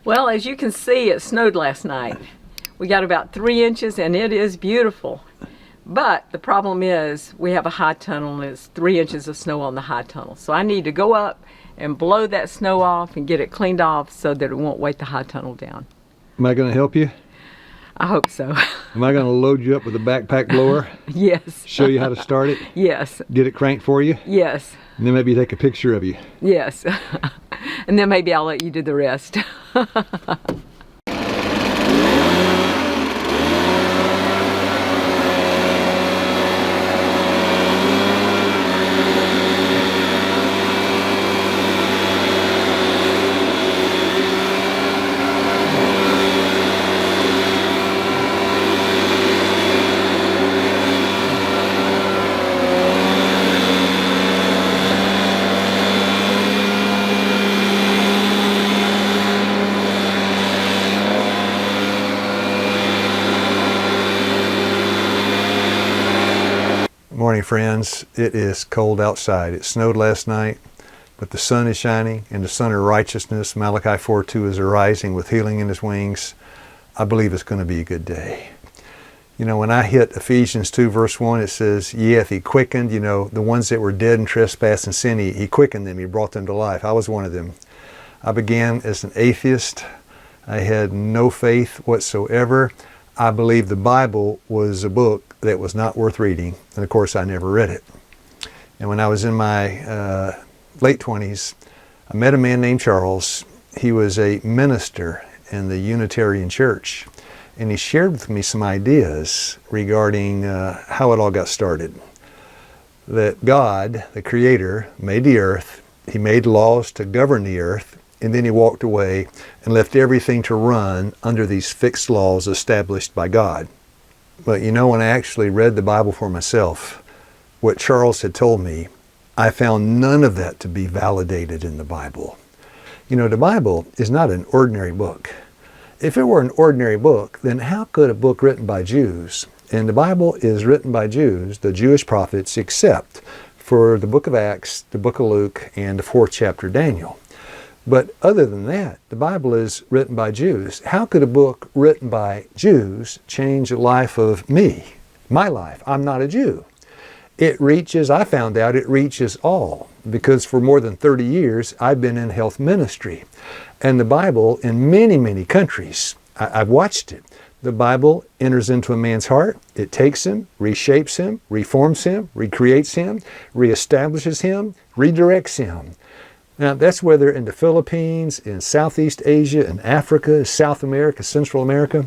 Well, as you can see, it snowed last night. We got about 3 inches and it is beautiful. But the problem is we have a high tunnel and it's 3 inches of snow on the high tunnel. So I need to go up and blow that snow off and get it cleaned off so that it won't weight the high tunnel down. Am I going to help you? I hope so. Am I going to load you up with a backpack blower? Yes. Show you how to start it? Yes. Get it cranked for you? Yes. And then maybe take a picture of you? Yes. And then maybe I'll let you do the rest. Morning, friends. It is cold outside. It snowed last night, but the sun is shining, and the sun of righteousness, Malachi 4:2, is arising with healing in his wings. I believe it's going to be a good day. You know, when I hit Ephesians 2 verse 1, it says, "Yea, if he quickened," you know, the ones that were dead in trespass and sin, he quickened them, he brought them to life. I was one of them. I began as an atheist. I had no faith whatsoever. I believed the Bible was a book that was not worth reading, and of course I never read it. And when I was in my late 20s, I met a man named Charles. He was a minister in the Unitarian Church, and he shared with me some ideas regarding how it all got started. That God, the Creator, made the earth, He made laws to govern the earth, and then He walked away and left everything to run under these fixed laws established by God. But you know, when I actually read the Bible for myself, what Charles had told me, I found none of that to be validated in the Bible. You know, the Bible is not an ordinary book. If it were an ordinary book, then how could a book written by Jews, and the Bible is written by Jews, the Jewish prophets, except for the book of Acts, the book of Luke, and the 4th chapter of Daniel. But other than that, the Bible is written by Jews. How could a book written by Jews change the life of me, my life? I'm not a Jew. It reaches, I found out, it reaches all, because for more than 30 years, I've been in health ministry. And the Bible, in many, many countries, I've watched it. The Bible enters into a man's heart. It takes him, reshapes him, reforms him, recreates him, reestablishes him, redirects him. Now, that's whether in the Philippines, in Southeast Asia, in Africa, South America, Central America.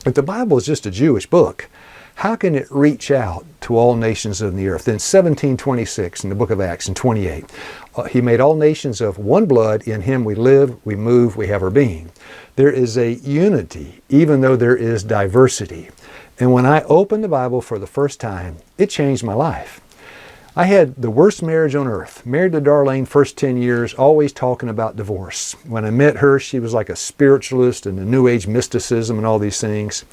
If the Bible is just a Jewish book, how can it reach out to all nations of the earth? In 1726, in the book of Acts, in 28, He made all nations of one blood. In Him we live, we move, we have our being. There is a unity, even though there is diversity. And when I opened the Bible for the first time, it changed my life. I had the worst marriage on earth. Married to Darlene, first 10 years, always talking about divorce. When I met her, she was like a spiritualist and the New Age mysticism and all these things.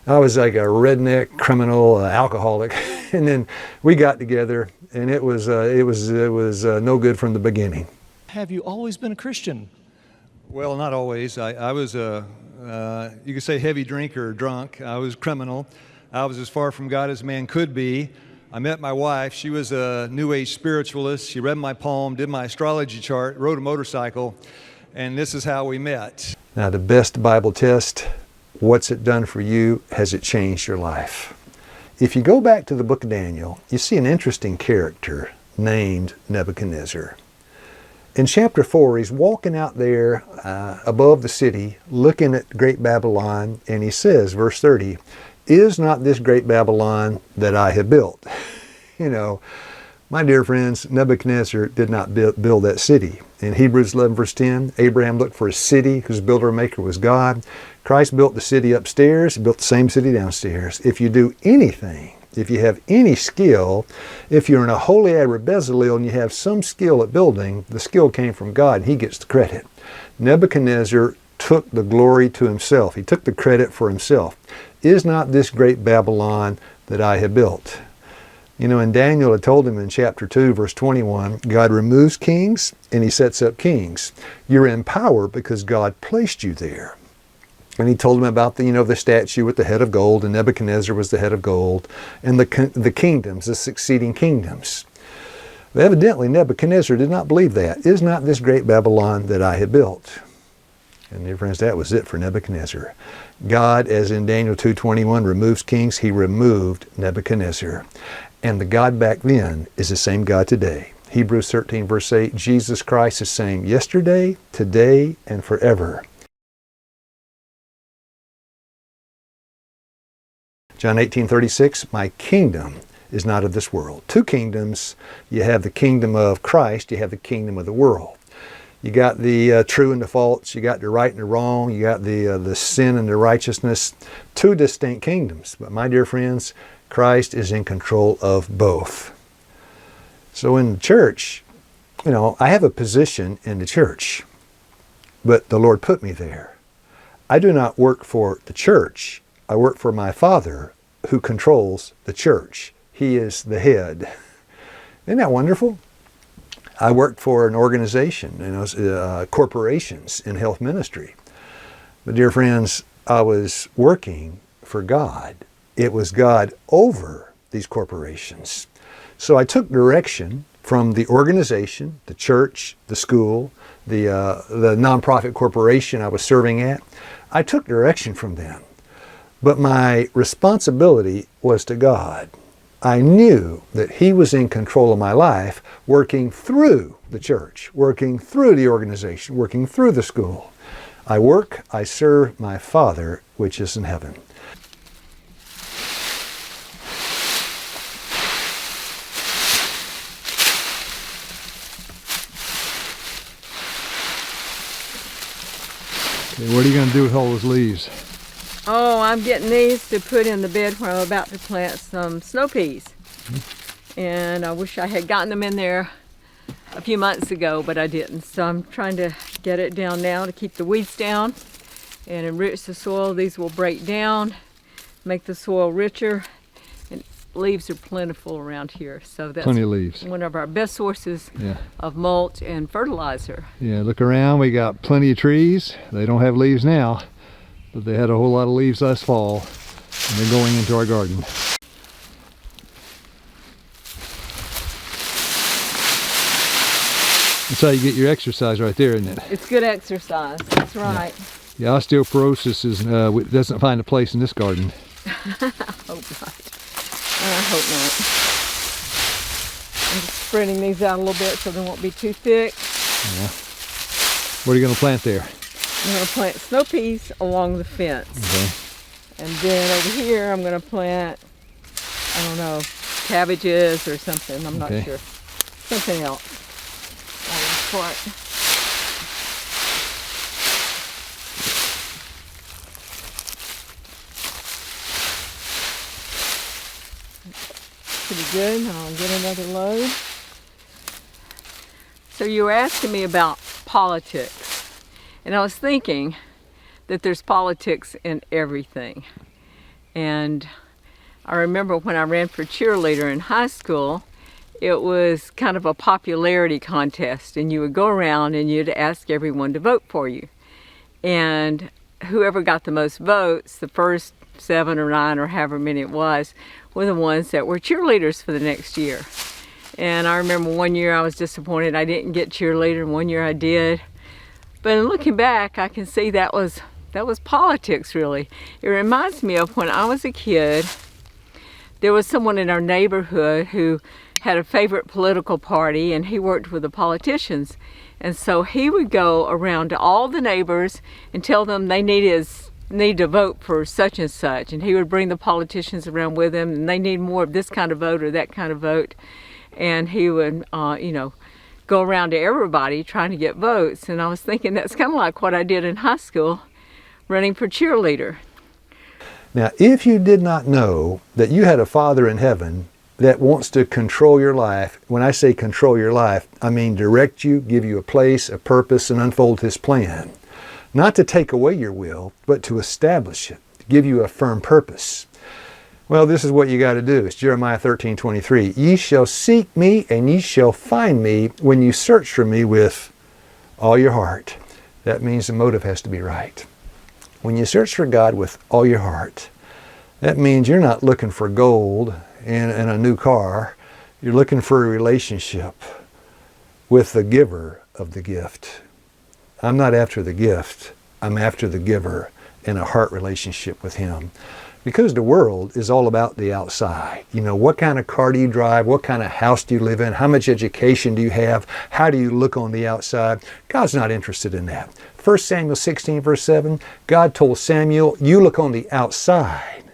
I was like a redneck, criminal, alcoholic. And then we got together, and it was no good from the beginning. Have you always been a Christian? Well, not always. I was a, you could say, heavy drinker or drunk. I was criminal. I was as far from God as a man could be. I met my wife. She was a New Age spiritualist. She read my palm, did my astrology chart, rode a motorcycle, and this is how we met. Now, the best Bible test, what's it done for you? Has it changed your life? If you go back to the book of Daniel, you see an interesting character named Nebuchadnezzar. In chapter 4, he's walking out there above the city, looking at great Babylon, and he says, verse 30, "Is not this great Babylon that I have built?" You know, my dear friends, Nebuchadnezzar did not build that city. In Hebrews 11 verse 10, Abraham looked for a city whose builder and maker was God. Christ built the city upstairs, He built the same city downstairs. If you do anything, if you have any skill, if you're in a holy Ad Bezalel and you have some skill at building, the skill came from God and He gets the credit. Nebuchadnezzar took the glory to himself. He took the credit for himself. Is not this great Babylon that I have built? You know, and Daniel had told him in chapter 2, verse 21, God removes kings and he sets up kings. You're in power because God placed you there. And he told him about the statue with the head of gold, and Nebuchadnezzar was the head of gold, and the kingdoms, the succeeding kingdoms. But evidently Nebuchadnezzar did not believe that. Is not this great Babylon that I have built? And dear friends, that was it for Nebuchadnezzar. God, as in Daniel 2:21, removes kings. He removed Nebuchadnezzar. And the God back then is the same God today. Hebrews 13, verse 8, Jesus Christ is same yesterday, today, and forever. John 18:36, my kingdom is not of this world. Two kingdoms. You have the kingdom of Christ, you have the kingdom of the world. You got the true and the false, you got the right and the wrong, you got the sin and the righteousness. Two distinct kingdoms. But my dear friends, Christ is in control of both. So in the church, I have a position in the church, but the Lord put me there. I do not work for the church. I work for my Father who controls the church. He is the head. Isn't that wonderful? I worked for an organization, corporations in health ministry. But dear friends, I was working for God. It was God over these corporations. So I took direction from the organization, the church, the school, the nonprofit corporation I was serving at. I took direction from them. But my responsibility was to God. I knew that He was in control of my life, working through the church, working through the organization, working through the school. I serve my Father which is in heaven. Okay, what are you going to do with all those leaves? Oh, I'm getting these to put in the bed where I'm about to plant some snow peas. And I wish I had gotten them in there a few months ago, but I didn't. So I'm trying to get it down now to keep the weeds down and enrich the soil. These will break down, make the soil richer, and leaves are plentiful around here. So that's Plenty of leaves. one of our best sources Yeah. of mulch and fertilizer. Yeah, look around. We got plenty of trees. They don't have leaves now, but they had a whole lot of leaves last fall, and they're going into our garden. That's how you get your exercise right there, isn't it? It's good exercise, that's right. The osteoporosis doesn't find a place in this garden. Hope not. I hope not. I'm just spreading these out a little bit so they won't be too thick. Yeah. What are you going to plant there? I'm going to plant snow peas along the fence. Okay. And then over here I'm going to plant, I don't know, cabbages or something. I'm not Okay. sure. Something else. On this part. Pretty good. I'll get another load. So you were asking me about politics. And I was thinking that there's politics in everything. And I remember when I ran for cheerleader in high school, it was kind of a popularity contest, and you would go around and you'd ask everyone to vote for you. And whoever got the most votes, the first 7 or 9 or however many it was, were the ones that were cheerleaders for the next year. And I remember one year I was disappointed I didn't get cheerleader, and one year I did. But in looking back, I can see that was politics, really. It reminds me of when I was a kid, there was someone in our neighborhood who had a favorite political party, and he worked with the politicians. And so he would go around to all the neighbors and tell them they need to vote for such and such. And he would bring the politicians around with him, and they need more of this kind of vote or that kind of vote. And he would, go around to everybody trying to get votes. And I was thinking that's kind of like what I did in high school, running for cheerleader. Now, if you did not know that you had a Father in heaven that wants to control your life, when I say control your life, I mean direct you, give you a place, a purpose, and unfold His plan. Not to take away your will, but to establish it, to give you a firm purpose. Well, this is what you got to do. It's Jeremiah 13:23. Ye shall seek me and ye shall find me when you search for me with all your heart. That means the motive has to be right. When you search for God with all your heart, that means you're not looking for gold and a new car. You're looking for a relationship with the giver of the gift. I'm not after the gift. I'm after the giver in a heart relationship with Him. Because the world is all about the outside. You know, what kind of car do you drive? What kind of house do you live in? How much education do you have? How do you look on the outside? God's not interested in that. 1 Samuel 16 verse 7, God told Samuel, you look on the outside,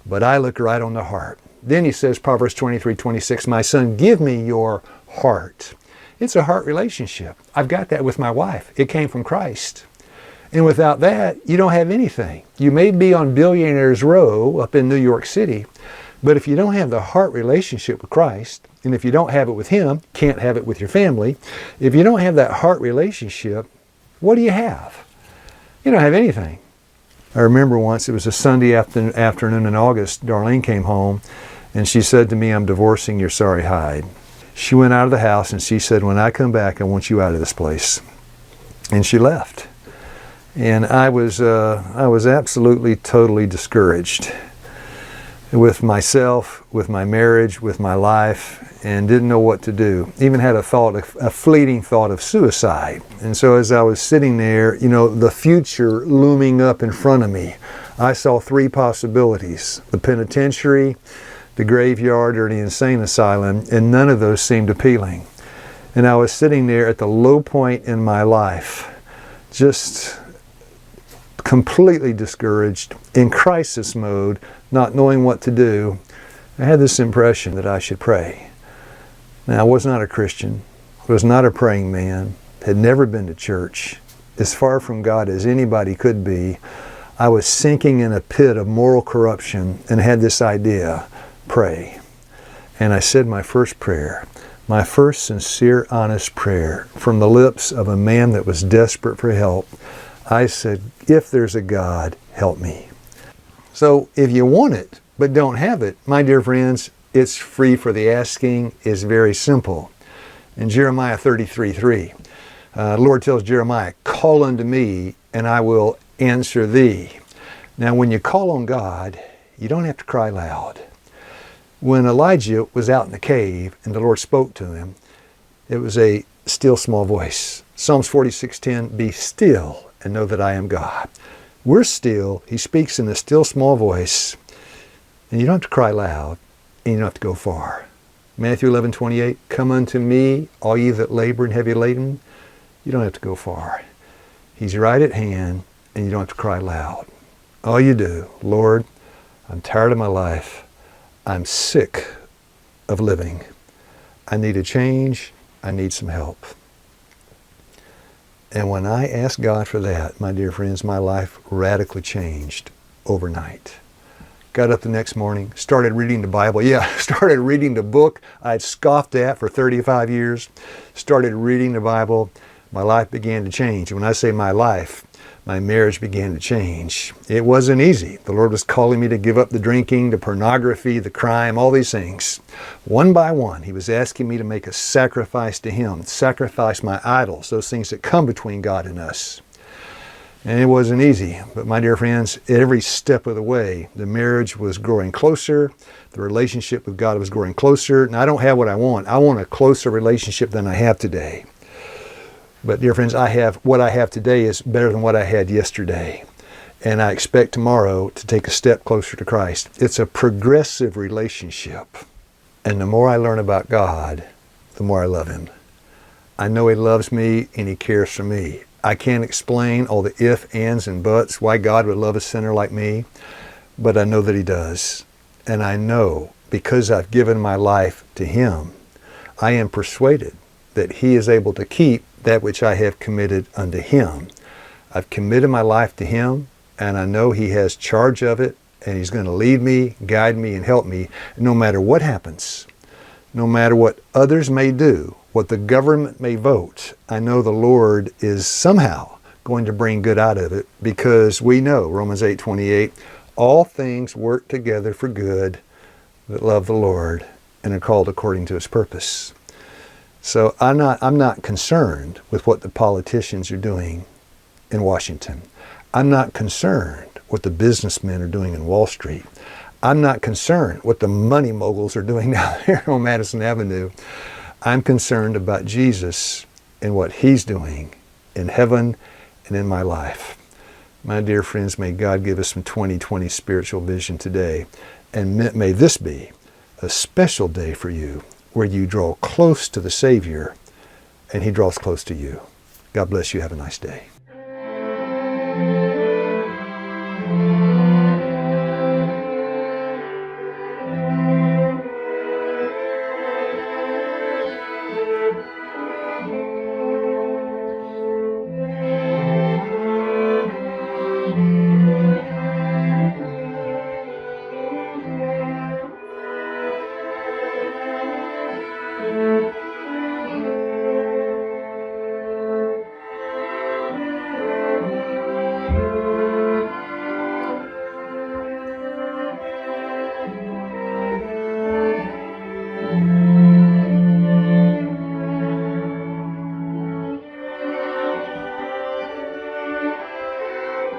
but I look right on the heart. Then He says, Proverbs 23:26, my son, give me your heart. It's a heart relationship. I've got that with my wife. It came from Christ. And without that, you don't have anything. You may be on Billionaires Row up in New York City, but if you don't have the heart relationship with Christ, and if you don't have it with Him, can't have it with your family, if you don't have that heart relationship, what do you have? You don't have anything. I remember once, it was a Sunday afternoon in August, Darlene came home, and she said to me, I'm divorcing your sorry hide. She went out of the house and she said, when I come back, I want you out of this place. And she left. And I was absolutely, totally discouraged with myself, with my marriage, with my life, and didn't know what to do. Even had a fleeting thought of suicide. And so as I was sitting there, you know, the future looming up in front of me, I saw three possibilities: the penitentiary, the graveyard, or the insane asylum, and none of those seemed appealing. And I was sitting there at the low point in my life, just completely discouraged, in crisis mode, not knowing what to do. I had this impression that I should pray. Now, I was not a Christian, was not a praying man, had never been to church, as far from God as anybody could be. I was sinking in a pit of moral corruption and had this idea, pray. And I said my first prayer, my first sincere, honest prayer from the lips of a man that was desperate for help. I said, if there's a God, help me. So if you want it, but don't have it, my dear friends, it's free for the asking. It's very simple. In Jeremiah 33:3, the Lord tells Jeremiah, call unto me, and I will answer thee. Now, when you call on God, you don't have to cry loud. When Elijah was out in the cave and the Lord spoke to him, it was a still small voice. Psalms 46:10, be still and know that I am God. We're still. He speaks in a still small voice, and you don't have to cry loud, and you don't have to go far. Matthew 11:28, come unto me, all ye that labor and heavy laden. You don't have to go far. He's right at hand, and you don't have to cry loud. All you do, Lord, I'm tired of my life. I'm sick of living. I need a change. I need some help. And when I asked God for that, my dear friends, my life radically changed overnight. Got up the next morning, started reading the Bible. Yeah, started reading the book I'd scoffed at for 35 years. Started reading the Bible. My life began to change. When I say my life, my marriage began to change. It wasn't easy. The Lord was calling me to give up the drinking, the pornography, the crime, all these things. One by one, He was asking me to make a sacrifice to Him, sacrifice my idols, those things that come between God and us. And it wasn't easy. But my dear friends, every step of the way, the marriage was growing closer. The relationship with God was growing closer. And I don't have what I want. I want a closer relationship than I have today. But dear friends, what I have today is better than what I had yesterday. And I expect tomorrow to take a step closer to Christ. It's a progressive relationship. And the more I learn about God, the more I love Him. I know He loves me and He cares for me. I can't explain all the ifs, ands, and buts why God would love a sinner like me, but I know that He does. And I know because I've given my life to Him, I am persuaded that He is able to keep that which I have committed unto Him. I've committed my life to Him, and I know He has charge of it, and He's going to lead me, guide me, and help me no matter what happens, no matter what others may do, what the government may vote. I know the Lord is somehow going to bring good out of it, because we know, Romans 8:28, all things work together for good that love the Lord and are called according to his purpose. So I'm not concerned with what the politicians are doing in Washington. I'm not concerned what the businessmen are doing in Wall Street. I'm not concerned what the money moguls are doing down here on Madison Avenue. I'm concerned about Jesus and what he's doing in heaven and in my life. My dear friends, may God give us some 2020 spiritual vision today. And may this be a special day for you where you draw close to the Savior and he draws close to you. God bless you. Have a nice day.